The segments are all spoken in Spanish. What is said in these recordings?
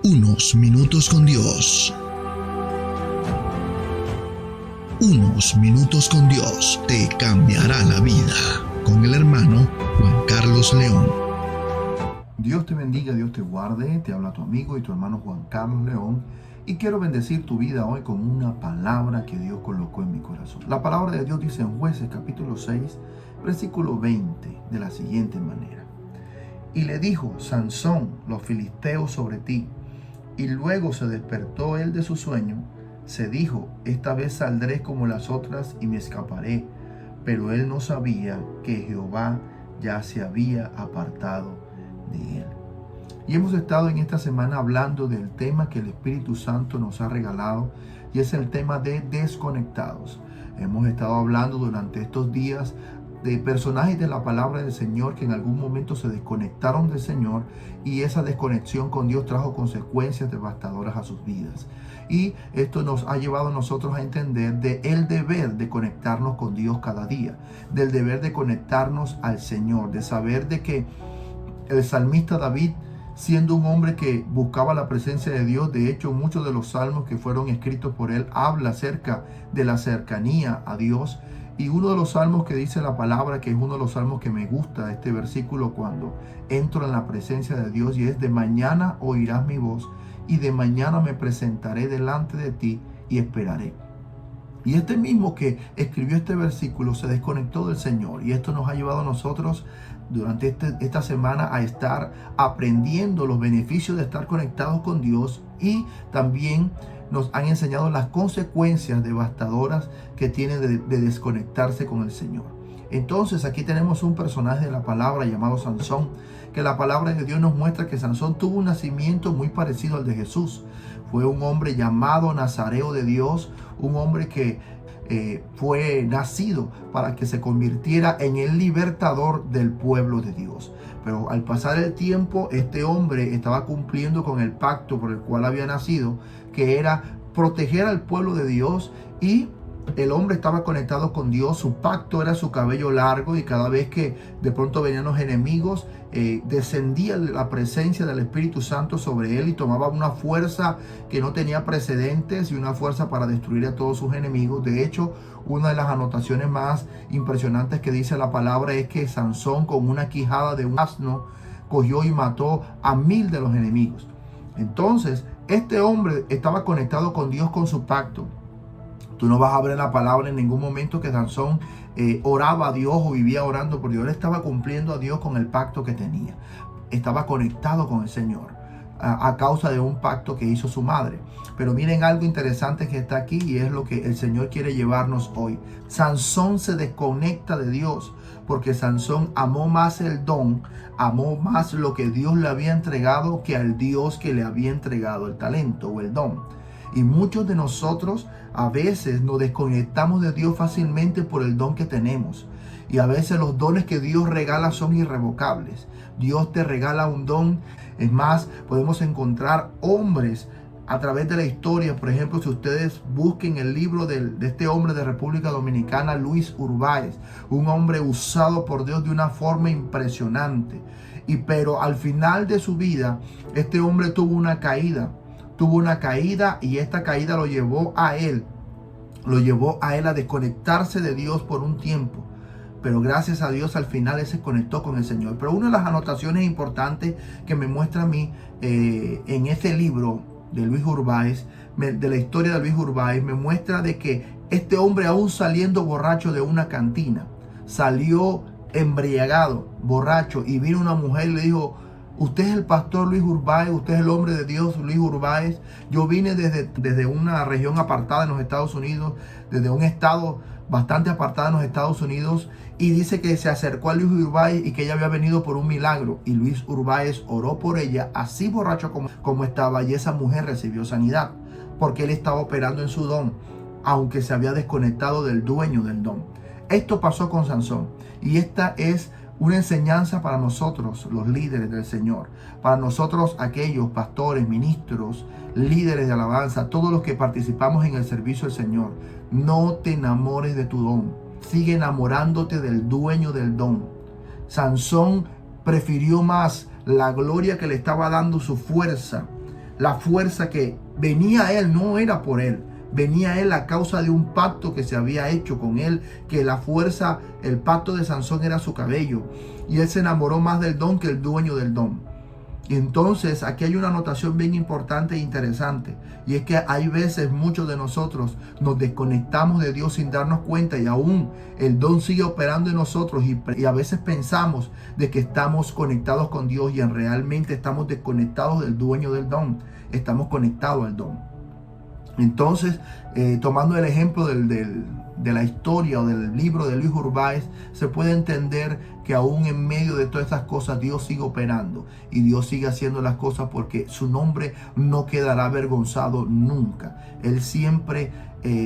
Unos minutos con Dios. Unos minutos con Dios te cambiará la vida. Con el hermano Juan Carlos León. Dios te bendiga, Dios te guarde. Te habla tu amigo y tu hermano Juan Carlos León. Y quiero bendecir tu vida hoy con una palabra que Dios colocó en mi corazón. La palabra de Dios dice en Jueces capítulo 6, versículo 20, de la siguiente manera. Y le dijo: Sansón, los filisteos sobre ti. Y luego se despertó él de su sueño. Se dijo: esta vez saldré como las otras y me escaparé. Pero él no sabía que Jehová ya se había apartado de él. Y hemos estado en esta semana hablando del tema que el Espíritu Santo nos ha regalado, y es el tema de desconectados. Hemos estado hablando durante estos días de personajes de la palabra del Señor que en algún momento se desconectaron del Señor, y esa desconexión con Dios trajo consecuencias devastadoras a sus vidas. Y esto nos ha llevado a nosotros a entender el deber de conectarnos con Dios cada día, del deber de conectarnos al Señor, de saber de que el salmista David, siendo un hombre que buscaba la presencia de Dios, de hecho muchos de los salmos que fueron escritos por él habla acerca de la cercanía a Dios. Y uno de los salmos que dice la palabra, que es uno de los salmos que me gusta, este versículo, cuando entro en la presencia de Dios, y es: de mañana oirás mi voz, y de mañana me presentaré delante de ti y esperaré. Y este mismo que escribió este versículo se desconectó del Señor, y esto nos ha llevado a nosotros durante esta semana a estar aprendiendo los beneficios de estar conectados con Dios, y también nos han enseñado las consecuencias devastadoras que tiene de desconectarse con el Señor. Entonces aquí tenemos un personaje de la palabra llamado Sansón, que la palabra de Dios nos muestra que Sansón tuvo un nacimiento muy parecido al de Jesús. Fue un hombre llamado Nazareo de Dios, un hombre que fue nacido para que se convirtiera en el libertador del pueblo de Dios. Pero al pasar el tiempo, este hombre estaba cumpliendo con el pacto por el cual había nacido, que era proteger al pueblo de Dios, y el hombre estaba conectado con Dios. Su pacto era su cabello largo, y cada vez que de pronto venían los enemigos, descendía la presencia del Espíritu Santo sobre él y tomaba una fuerza que no tenía precedentes, y una fuerza para destruir a todos sus enemigos. De hecho, una de las anotaciones más impresionantes que dice la palabra es que Sansón, con una quijada de un asno, cogió y mató a 1000 de los enemigos. Entonces, este hombre estaba conectado con Dios, con su pacto. Tú no vas a ver en la palabra en ningún momento que Sansón oraba a Dios o vivía orando por Dios. Él estaba cumpliendo a Dios con el pacto que tenía. Estaba conectado con el Señor a causa de un pacto que hizo su madre. Pero miren algo interesante que está aquí, y es lo que el Señor quiere llevarnos hoy. Sansón se desconecta de Dios porque Sansón amó más el don, amó más lo que Dios le había entregado que al Dios que le había entregado el talento o el don. Y muchos de nosotros a veces nos desconectamos de Dios fácilmente por el don que tenemos. Y a veces los dones que Dios regala son irrevocables. Dios te regala un don. Es más, podemos encontrar hombres a través de la historia. Por ejemplo, si ustedes busquen el libro de este hombre de República Dominicana, Luis Urbáez, un hombre usado por Dios de una forma impresionante. Pero al final de su vida, este hombre tuvo una caída, y esta caída lo llevó a él a desconectarse de Dios por un tiempo. Pero gracias a Dios al final él se conectó con el Señor. Pero una de las anotaciones importantes que me muestra a mí en ese libro de Luis Urbáez, de la historia de Luis Urbáez, me muestra de que este hombre, aún saliendo borracho de una cantina, salió embriagado, borracho, y vino una mujer y le dijo: usted es el pastor Luis Urbáez, usted es el hombre de Dios Luis Urbáez. Yo vine desde una región apartada en los Estados Unidos, desde un estado bastante apartado en los Estados Unidos, y dice que se acercó a Luis Urbáez y que ella había venido por un milagro, y Luis Urbáez oró por ella, así borracho como estaba, y esa mujer recibió sanidad, porque él estaba operando en su don, aunque se había desconectado del dueño del don. Esto pasó con Sansón, y esta es una enseñanza para nosotros, los líderes del Señor, para nosotros, aquellos pastores, ministros, líderes de alabanza, todos los que participamos en el servicio del Señor. No te enamores de tu don, sigue enamorándote del dueño del don. Sansón prefirió más la gloria que le estaba dando su fuerza La fuerza que venía a él no era por él. Venía a él a causa de un pacto que se había hecho con él, que la fuerza, el pacto de Sansón era su cabello. Y él se enamoró más del don que el dueño del don. Y entonces aquí hay una anotación bien importante e interesante. Y es que hay veces muchos de nosotros nos desconectamos de Dios sin darnos cuenta, y aún el don sigue operando en nosotros, y a veces pensamos de que estamos conectados con Dios y realmente estamos desconectados del dueño del don. Estamos conectados al don. Entonces, tomando el ejemplo de la historia o del libro de Luis Urbáez, se puede entender que aún en medio de todas estas cosas Dios sigue operando y Dios sigue haciendo las cosas, porque su nombre no quedará avergonzado nunca. Él siempre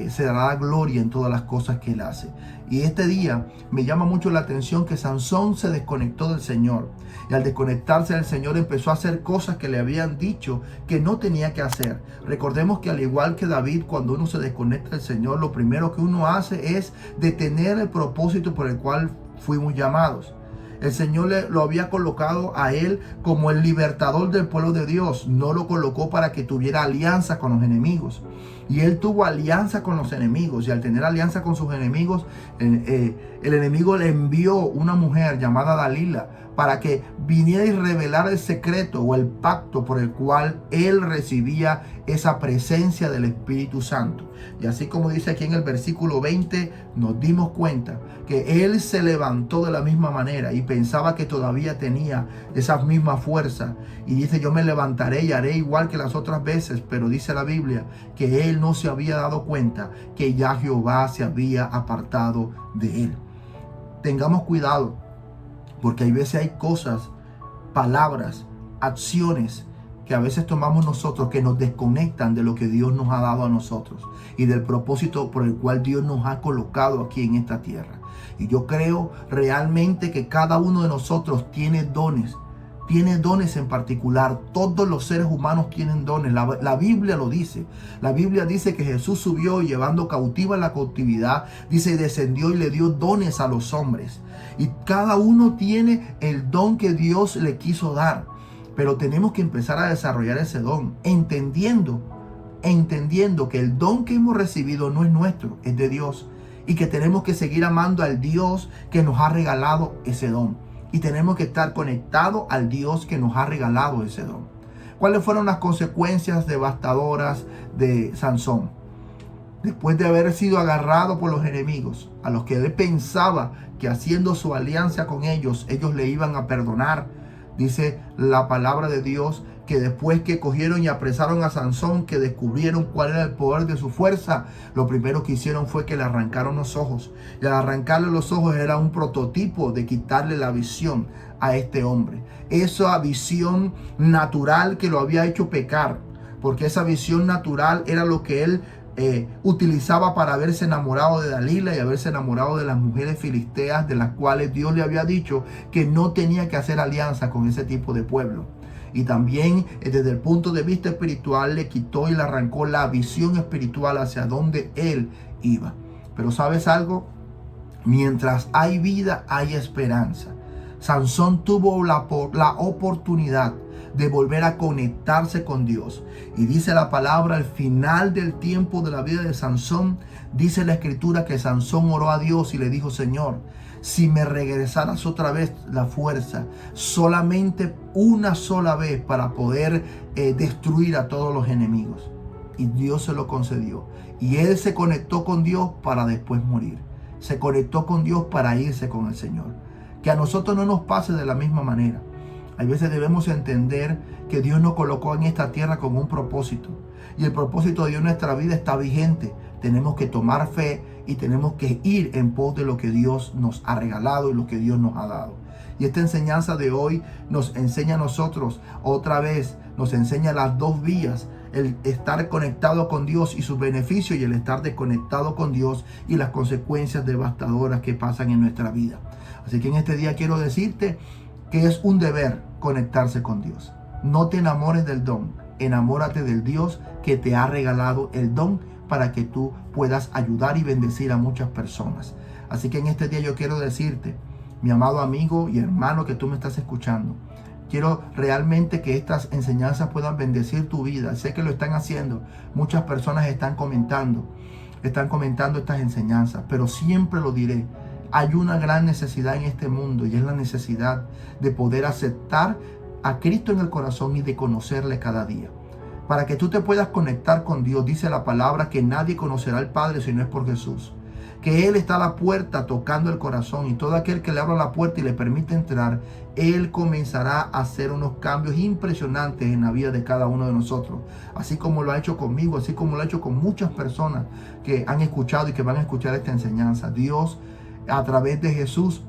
se dará gloria en todas las cosas que él hace. Y este día me llama mucho la atención que Sansón se desconectó del Señor, y al desconectarse del Señor empezó a hacer cosas que le habían dicho que no tenía que hacer. Recordemos que al igual que David, cuando uno se desconecta del Señor, lo primero que uno hace es detener el propósito por el cual fuimos llamados. El Señor lo había colocado a él como el libertador del pueblo de Dios. No lo colocó para que tuviera alianza con los enemigos. Y él tuvo alianza con los enemigos. Y al tener alianza con sus enemigos, el enemigo le envió una mujer llamada Dalila para que viniera y revelara el secreto o el pacto por el cual él recibía esa presencia del Espíritu Santo. Y así como dice aquí en el versículo 20, nos dimos cuenta que él se levantó de la misma manera y pensaba que todavía tenía esas mismas fuerzas. Y dice: yo me levantaré y haré igual que las otras veces. Pero dice la Biblia que él no se había dado cuenta que ya Jehová se había apartado de él. Tengamos cuidado, porque hay veces hay cosas, palabras, acciones que a veces tomamos nosotros que nos desconectan de lo que Dios nos ha dado a nosotros y del propósito por el cual Dios nos ha colocado aquí en esta tierra. Y yo creo realmente que cada uno de nosotros tiene dones en particular. Todos los seres humanos tienen dones. La Biblia lo dice. La Biblia dice que Jesús subió llevando cautiva la cautividad. Dice: y descendió y le dio dones a los hombres. Y cada uno tiene el don que Dios le quiso dar. Pero tenemos que empezar a desarrollar ese don, entendiendo que el don que hemos recibido no es nuestro, es de Dios. Y que tenemos que seguir amando al Dios que nos ha regalado ese don. Y tenemos que estar conectados al Dios que nos ha regalado ese don. ¿Cuáles fueron las consecuencias devastadoras de Sansón? Después de haber sido agarrado por los enemigos, a los que él pensaba que haciendo su alianza con ellos le iban a perdonar, dice la palabra de Dios que después que cogieron y apresaron a Sansón, que descubrieron cuál era el poder de su fuerza, lo primero que hicieron fue que le arrancaron los ojos. Y al arrancarle los ojos era un prototipo de quitarle la visión a este hombre. Esa visión natural que lo había hecho pecar, porque esa visión natural era lo que él utilizaba para haberse enamorado de Dalila y haberse enamorado de las mujeres filisteas, de las cuales Dios le había dicho que no tenía que hacer alianza con ese tipo de pueblo. Y también desde el punto de vista espiritual le quitó y le arrancó la visión espiritual hacia donde él iba. Pero ¿sabes algo? Mientras hay vida, hay esperanza. Sansón tuvo la oportunidad de volver a conectarse con Dios. Y dice la palabra, al final del tiempo de la vida de Sansón, dice la escritura que Sansón oró a Dios y le dijo: Señor, si me regresaras otra vez la fuerza, solamente una sola vez, para poder destruir a todos los enemigos. Y Dios se lo concedió. Y él se conectó con Dios para después morir. Se conectó con Dios para irse con el Señor. Que a nosotros no nos pase de la misma manera. Hay veces debemos entender que Dios nos colocó en esta tierra con un propósito. Y el propósito de Dios en nuestra vida está vigente. Tenemos que tomar fe y tenemos que ir en pos de lo que Dios nos ha regalado y lo que Dios nos ha dado. Y esta enseñanza de hoy nos enseña a nosotros otra vez, nos enseña las dos vías: el estar conectado con Dios y sus beneficios, y el estar desconectado con Dios y las consecuencias devastadoras que pasan en nuestra vida. Así que en este día quiero decirte que es un deber conectarse con Dios. No te enamores del don, enamórate del Dios que te ha regalado el don para que tú puedas ayudar y bendecir a muchas personas. Así que en este día yo quiero decirte, mi amado amigo y hermano que tú me estás escuchando, Quiero realmente que estas enseñanzas puedan bendecir tu vida. Sé que lo están haciendo. Muchas personas están comentando estas enseñanzas, pero siempre lo diré. Hay una gran necesidad en este mundo y es la necesidad de poder aceptar a Cristo en el corazón y de conocerle cada día. Para que tú te puedas conectar con Dios, dice la palabra que nadie conocerá al Padre si no es por Jesús. Que Él está a la puerta tocando el corazón y todo aquel que le abra la puerta y le permite entrar, Él comenzará a hacer unos cambios impresionantes en la vida de cada uno de nosotros. Así como lo ha hecho conmigo, así como lo ha hecho con muchas personas que han escuchado y que van a escuchar esta enseñanza. Dios, a través de Jesús,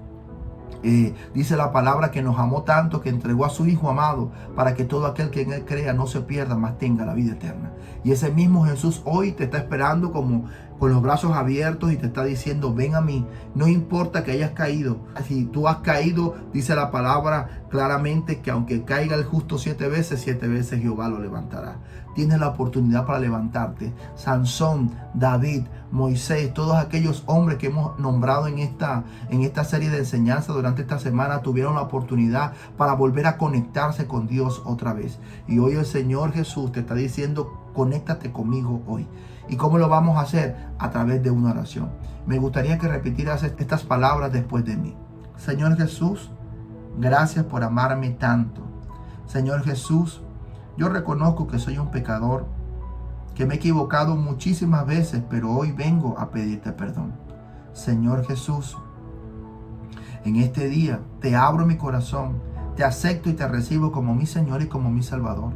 dice la palabra que nos amó tanto que entregó a su Hijo amado para que todo aquel que en Él crea no se pierda, mas tenga la vida eterna. Y ese mismo Jesús hoy te está esperando como con los brazos abiertos y te está diciendo: ven a mí, no importa que hayas caído. Si tú has caído, dice la palabra claramente que aunque caiga el justo 7 veces Jehová lo levantará. Tienes la oportunidad para levantarte. Sansón, David, Moisés, todos aquellos hombres que hemos nombrado en esta serie de enseñanzas durante esta semana tuvieron la oportunidad para volver a conectarse con Dios otra vez. Y hoy el Señor Jesús te está diciendo: conéctate conmigo hoy. ¿Y cómo lo vamos a hacer? A través de una oración. Me gustaría que repitieras estas palabras después de mí. Señor Jesús, gracias por amarme tanto. Señor Jesús, yo reconozco que soy un pecador, que me he equivocado muchísimas veces, pero hoy vengo a pedirte perdón. Señor Jesús, en este día te abro mi corazón, te acepto y te recibo como mi Señor y como mi Salvador.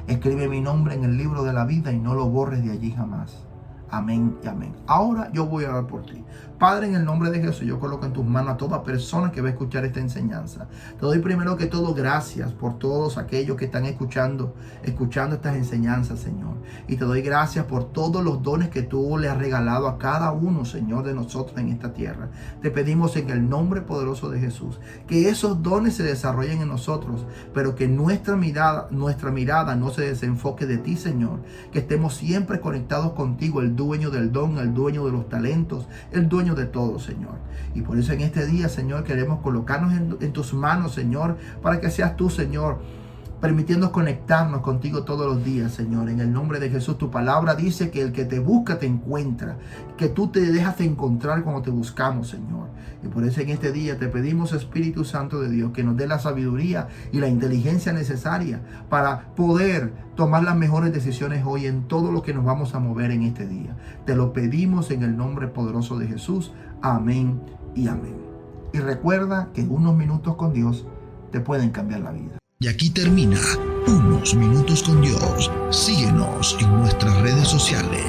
Escribe mi nombre en el libro de la vida y no lo borres de allí jamás. Amén y amén. Ahora yo voy a orar por ti. Padre, en el nombre de Jesús, yo coloco en tus manos a toda persona que va a escuchar esta enseñanza. Te doy primero que todo gracias por todos aquellos que están escuchando estas enseñanzas, Señor. Y te doy gracias por todos los dones que tú le has regalado a cada uno, Señor, de nosotros en esta tierra. Te pedimos en el nombre poderoso de Jesús que esos dones se desarrollen en nosotros, pero que nuestra mirada no se desenfoque de ti, Señor. Que estemos siempre conectados contigo, el dueño del don, el dueño de los talentos, el dueño de todo, Señor. Y por eso en este día, Señor, queremos colocarnos en tus manos, Señor, para que seas tú, Señor, permitiendo conectarnos contigo todos los días, Señor. En el nombre de Jesús, tu palabra dice que el que te busca te encuentra, que tú te dejas de encontrar cuando te buscamos, Señor. Y por eso en este día te pedimos, Espíritu Santo de Dios, que nos dé la sabiduría y la inteligencia necesaria para poder tomar las mejores decisiones hoy en todo lo que nos vamos a mover en este día. Te lo pedimos en el nombre poderoso de Jesús. Amén y amén. Y recuerda que unos minutos con Dios te pueden cambiar la vida. Y aquí termina Unos Minutos con Dios. Síguenos en nuestras redes sociales.